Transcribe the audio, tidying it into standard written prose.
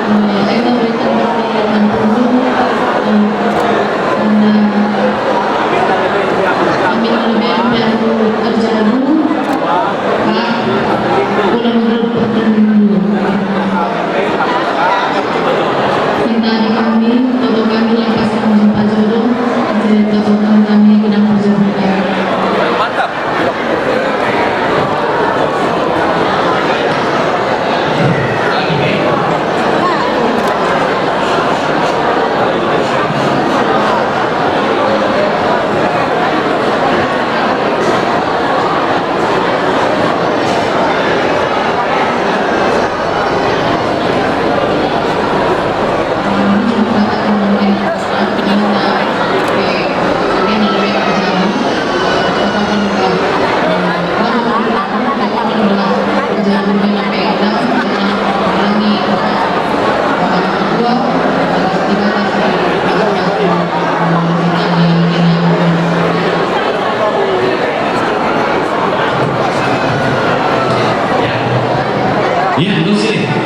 Saya memberikan pertolongan penuh karena kami lebih baru kerja dulu Pak pulang dulu minta di kami toto kami lepas menjumpa jodoh jadi toto kami kena perjodohan. Mantap. Ya, Lucy.